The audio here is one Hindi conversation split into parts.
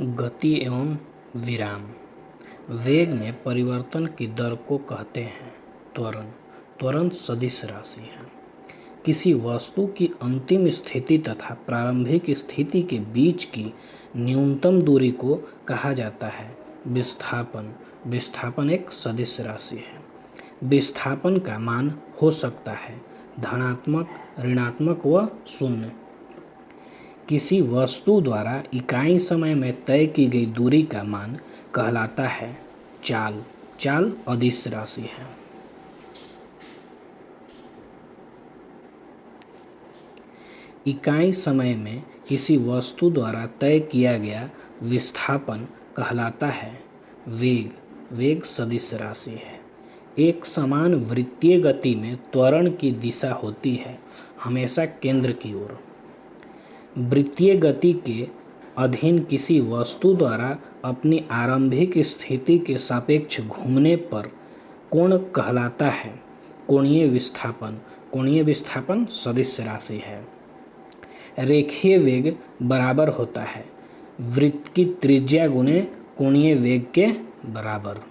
गति एवं विराम। वेग में परिवर्तन की दर को कहते हैं त्वरण। त्वरण सदिश राशि है। किसी वस्तु की अंतिम स्थिति तथा प्रारंभिक स्थिति के बीच की न्यूनतम दूरी को कहा जाता है विस्थापन। विस्थापन एक सदिश राशि है। विस्थापन का मान हो सकता है धनात्मक, ऋणात्मक व शून्य। किसी वस्तु द्वारा इकाई समय में तय की गई दूरी का मान कहलाता है चाल। चाल अदिश राशि है। इकाई समय में किसी वस्तु द्वारा तय किया गया विस्थापन कहलाता है वेग। वेग सदिश राशि है। एक समान वृत्तीय गति में त्वरण की दिशा होती है हमेशा केंद्र की ओर। वृत्तीय गति के अधीन किसी वस्तु द्वारा अपनी आरंभिक स्थिति के सापेक्ष घूमने पर कोण कहलाता है कोणीय विस्थापन। कोणीय विस्थापन सदिश राशि है। रेखीय वेग बराबर होता है वृत्त की त्रिज्या गुणे कोणीय वेग के बराबर।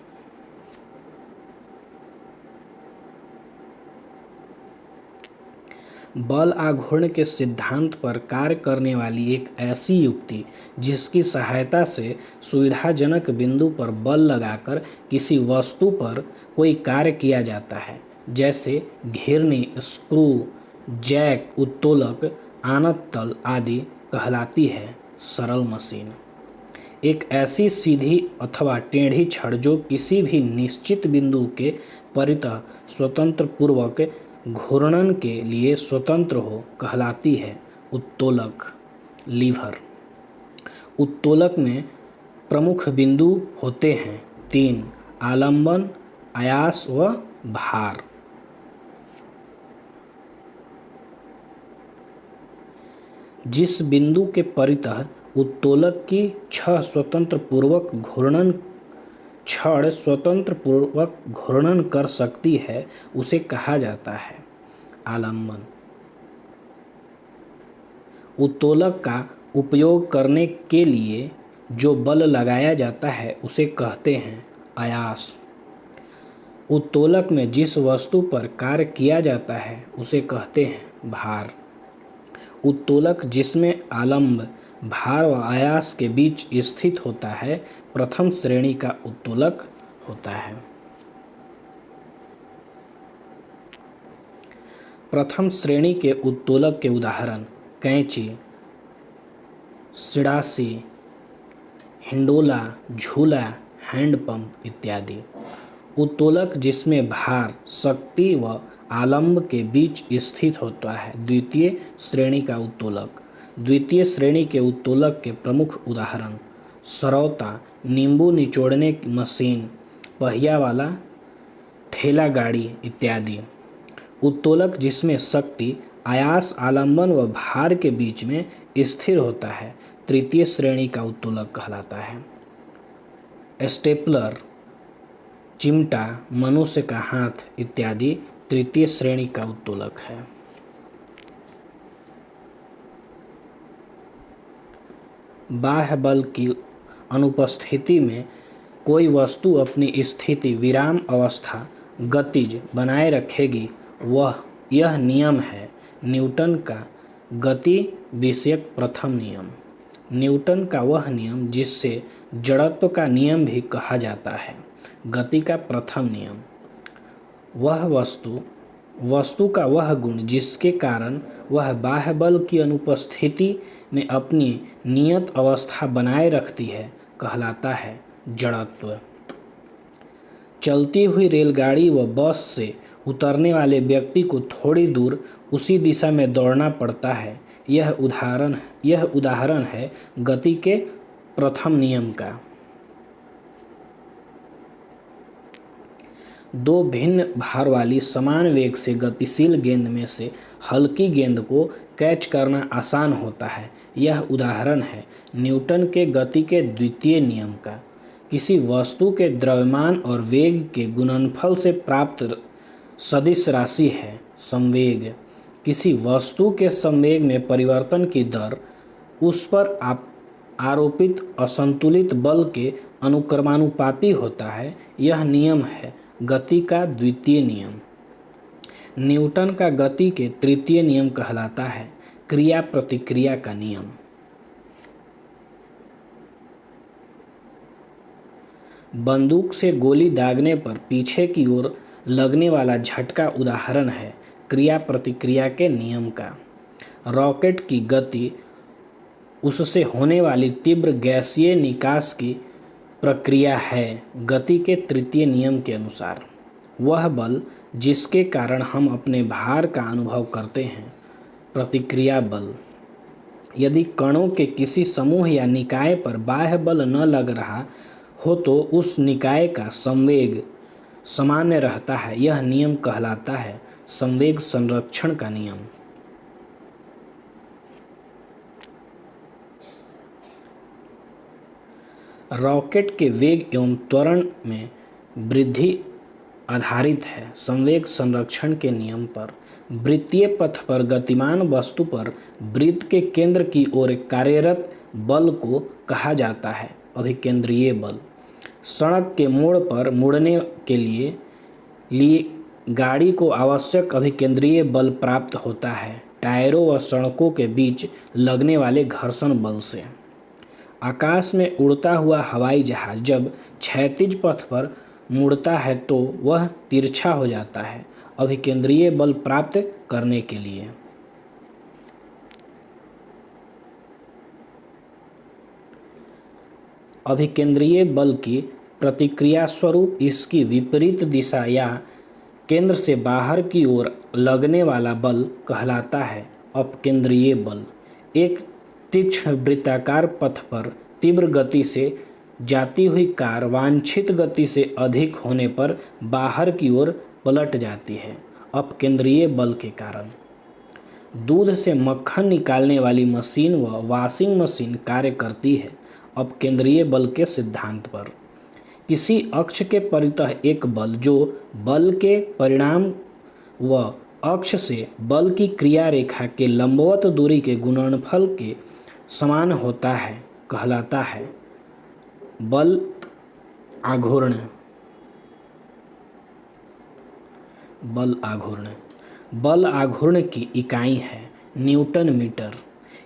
बल आघूर्ण के सिद्धांत पर कार्य करने वाली एक ऐसी युक्ति जिसकी सहायता से सुविधाजनक बिंदु पर बल लगाकर किसी वस्तु पर कोई कार्य किया जाता है, जैसे घिरनी, स्क्रू, जैक, उत्तोलक, आनत तल आदि, कहलाती है सरल मशीन। एक ऐसी सीधी अथवा टेढ़ी छड़ जो किसी भी निश्चित बिंदु के परितः स्वतंत्र पूर्वक घूर्णन के लिए स्वतंत्र हो कहलाती है उत्तोलक लीवर। उत्तोलक में प्रमुख बिंदु होते हैं तीन: आलंबन, आयास व भार। जिस बिंदु के परितः उत्तोलक की छड़ स्वतंत्र पूर्वक घूर्णन कर सकती है उसे कहा जाता है आलंबन। उत्तोलक का उपयोग करने के लिए जो बल लगाया जाता है उसे कहते हैं आयास। उत्तोलक में जिस वस्तु पर कार्य किया जाता है उसे कहते हैं भार। उत्तोलक जिसमें आलंब, भार व आयास के बीच स्थित होता है प्रथम श्रेणी का उत्तोलक होता है। प्रथम श्रेणी के उत्तोलक के उदाहरण कैंची, सिड़ासी, हिंडोला, झूला, हैंडपंप इत्यादि। उत्तोलक जिसमें भार, शक्ति व आलंब के बीच स्थित होता है द्वितीय श्रेणी का उत्तोलक। द्वितीय श्रेणी के उत्तोलक के प्रमुख उदाहरण सरौता, नींबू निचोड़ने की मशीन, पहिया वाला ठेला गाड़ी इत्यादि। उत्तोलक जिसमें शक्ति, आयास, आलंबन व भार के बीच में स्थिर होता है तृतीय श्रेणी का उत्तोलक कहलाता है। स्टेपलर, चिमटा, मनुष्य का हाथ इत्यादि तृतीय श्रेणी का उत्तोलक है। बाह्य बल की अनुपस्थिति में कोई वस्तु अपनी स्थिति विराम अवस्था गतिज बनाए रखेगी, यह नियम है न्यूटन का गति विषयक प्रथम नियम। न्यूटन का वह नियम जिससे जड़त्व का नियम भी कहा जाता है गति का प्रथम नियम। वह वस्तु का वह गुण जिसके कारण वह बाह्य बल की अनुपस्थिति में अपनी नियत अवस्था बनाए रखती है कहलाता है जड़त्व। चलती हुई रेलगाड़ी व बस से उतरने वाले व्यक्ति को थोड़ी दूर उसी दिशा में दौड़ना पड़ता है। यह उदाहरण है गति के प्रथम नियम का। दो भिन्न भार वाली समान वेग से गतिशील गेंद में से हल्की गेंद को कैच करना आसान होता है। यह उदाहरण है न्यूटन के गति के द्वितीय नियम का। किसी वस्तु के द्रव्यमान और वेग के गुणनफल से प्राप्त सदिश राशि है संवेग। किसी वस्तु के संवेग में परिवर्तन की दर उस पर आरोपित असंतुलित बल के अनुक्रमानुपाती होता है। यह नियम है गति का द्वितीय नियम। न्यूटन का गति के तृतीय नियम कहलाता है क्रिया प्रतिक्रिया का नियम। बंदूक से गोली दागने पर पीछे की ओर लगने वाला झटका उदाहरण है क्रिया प्रतिक्रिया के नियम का। रॉकेट की गति उससे होने वाली तीव्र गैसीय निकास की प्रक्रिया है गति के तृतीय नियम के अनुसार। वह बल जिसके कारण हम अपने भार का अनुभव करते हैं प्रतिक्रिया बल। यदि कणों के किसी समूह या निकाय पर बाह्य बल न लग रहा हो तो उस निकाय का संवेग सामान्य रहता है। यह नियम कहलाता है संवेग संरक्षण का नियम। रॉकेट के वेग एवं त्वरण में वृद्धि आधारित है संवेग संरक्षण के नियम पर। वृत्तीय पथ पर गतिमान वस्तु पर वृत्त के केंद्र की ओर कार्यरत बल को कहा जाता है अभिकेंद्रीय बल। सड़क के मोड़ पर मुड़ने के लिए गाड़ी को आवश्यक अभिकेंद्रीय बल प्राप्त होता है टायरों व सड़कों के बीच लगने वाले घर्षण बल से। आकाश में उड़ता हुआ हवाई जहाज जब क्षैतिज पथ पर मुड़ता है तो वह तिरछा हो जाता है अभिकेंद्रीय बल प्राप्त करने के लिए। अभिकेंद्रीय बल की प्रतिक्रिया स्वरूप इसकी विपरीत दिशा या केंद्र से बाहर की ओर लगने वाला बल कहलाता है अपकेंद्रीय बल। एक तीक्ष्ण वृत्ताकार पथ पर तीव्र गति से जाती हुई कार वांछित गति से अधिक होने पर बाहर की ओर पलट जाती है अपकेंद्रीय बल के कारण। दूध से मक्खन निकालने वाली मशीन व वॉशिंग मशीन कार्य करती है अपकेंद्रीय बल के सिद्धांत पर। किसी अक्ष के परितः एक बल जो बल के परिणाम व अक्ष से बल की क्रिया रेखा के लंबवत दूरी के गुणनफल के समान होता है कहलाता है बल आघूर्ण। बल आघूर्ण की इकाई है न्यूटन मीटर।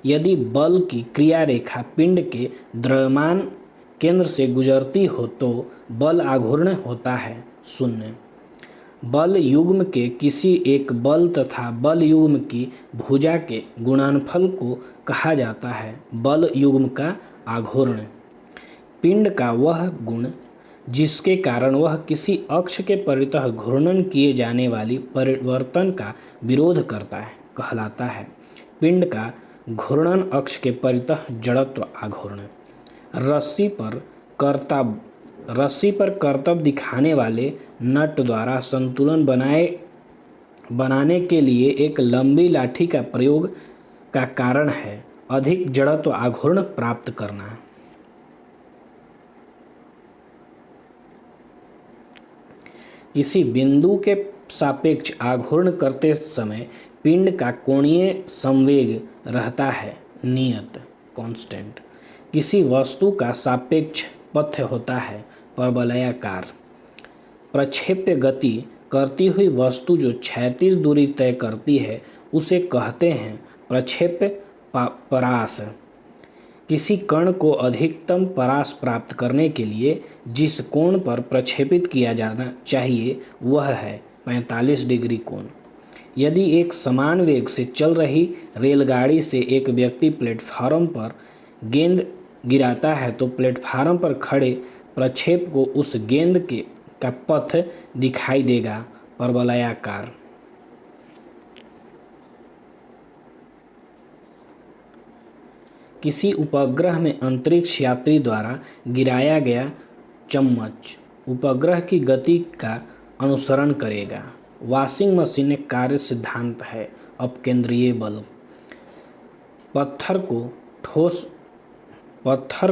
यदि बल की क्रिया रेखा पिंड के द्रव्यमान केंद्र से गुजरती हो तो बल आघूर्ण होता है 0। बल युग्म के किसी एक बल तथा बल युग्म की भुजा के गुणनफल को कहा जाता है बल युग्म का आघूर्ण। पिंड का वह गुण जिसके कारण वह किसी अक्ष के परितः घूर्णन किए जाने वाली परिवर्तन का विरोध करता है कहलाता है पिंड का घूर्णन अक्ष के परितः जड़त्व आघूर्ण। रस्सी पर करतब दिखाने वाले नट द्वारा संतुलन बनाने के लिए एक लंबी लाठी का प्रयोग का कारण है अधिक जड़त्व आघूर्ण प्राप्त करना। किसी बिंदु के सापेक्ष आघूर्ण करते समय पिंड का कोणीय संवेग रहता है नियत कांस्टेंट। किसी वस्तु का सापेक्ष पथ होता है परवलयाकार। प्रक्षेप्य गति करती हुई वस्तु जो क्षैतिज दूरी तय करती है उसे कहते हैं प्रक्षेप्य परास। किसी कण को अधिकतम परास प्राप्त करने के लिए जिस कोण पर प्रक्षेपित किया जाना चाहिए वह है 45 डिग्री कोण। यदि एक समान वेग से चल रही रेलगाड़ी से एक व्यक्ति प्लेटफार्म पर गेंद गिराता है तो प्लेटफार्म पर खड़े प्रक्षेप को उस गेंद का पथ दिखाई देगा परवलयाकार। किसी उपग्रह में अंतरिक्ष यात्री द्वारा गिराया गया चम्मच उपग्रह की गति का अनुसरण करेगा। वॉशिंग मशीन एक कार्य सिद्धांत है अपकेंद्रीय बल। पत्थर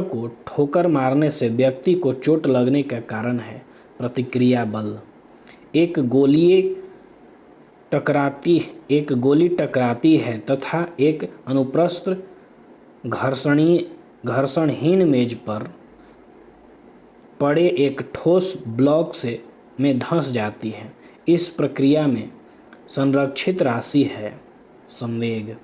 को ठोकर मारने से व्यक्ति को चोट लगने का कारण है प्रतिक्रिया बल। एक गोली टकराती है तथा एक अनुप्रस्थ घर्षणीय घर्षणहीन मेज पर पड़े एक ठोस ब्लॉक से में धंस जाती है। इस प्रक्रिया में संरक्षित राशि है संवेग।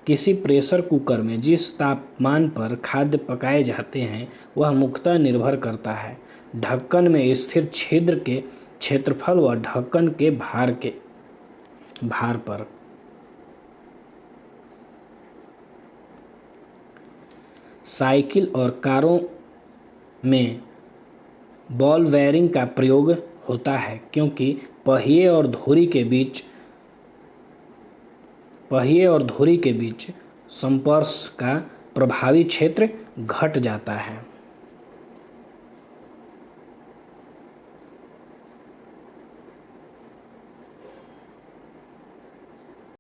किसी प्रेशर कुकर में जिस तापमान पर खाद्य पकाए जाते हैं वह मुख्यतः निर्भर करता है ढक्कन में स्थिर छिद्र के क्षेत्रफल व ढक्कन के भार पर। साइकिल और कारों में बॉल बेयरिंग का प्रयोग होता है क्योंकि पहिए और धुरी के बीच संस्पर्श का प्रभावी क्षेत्र घट जाता है।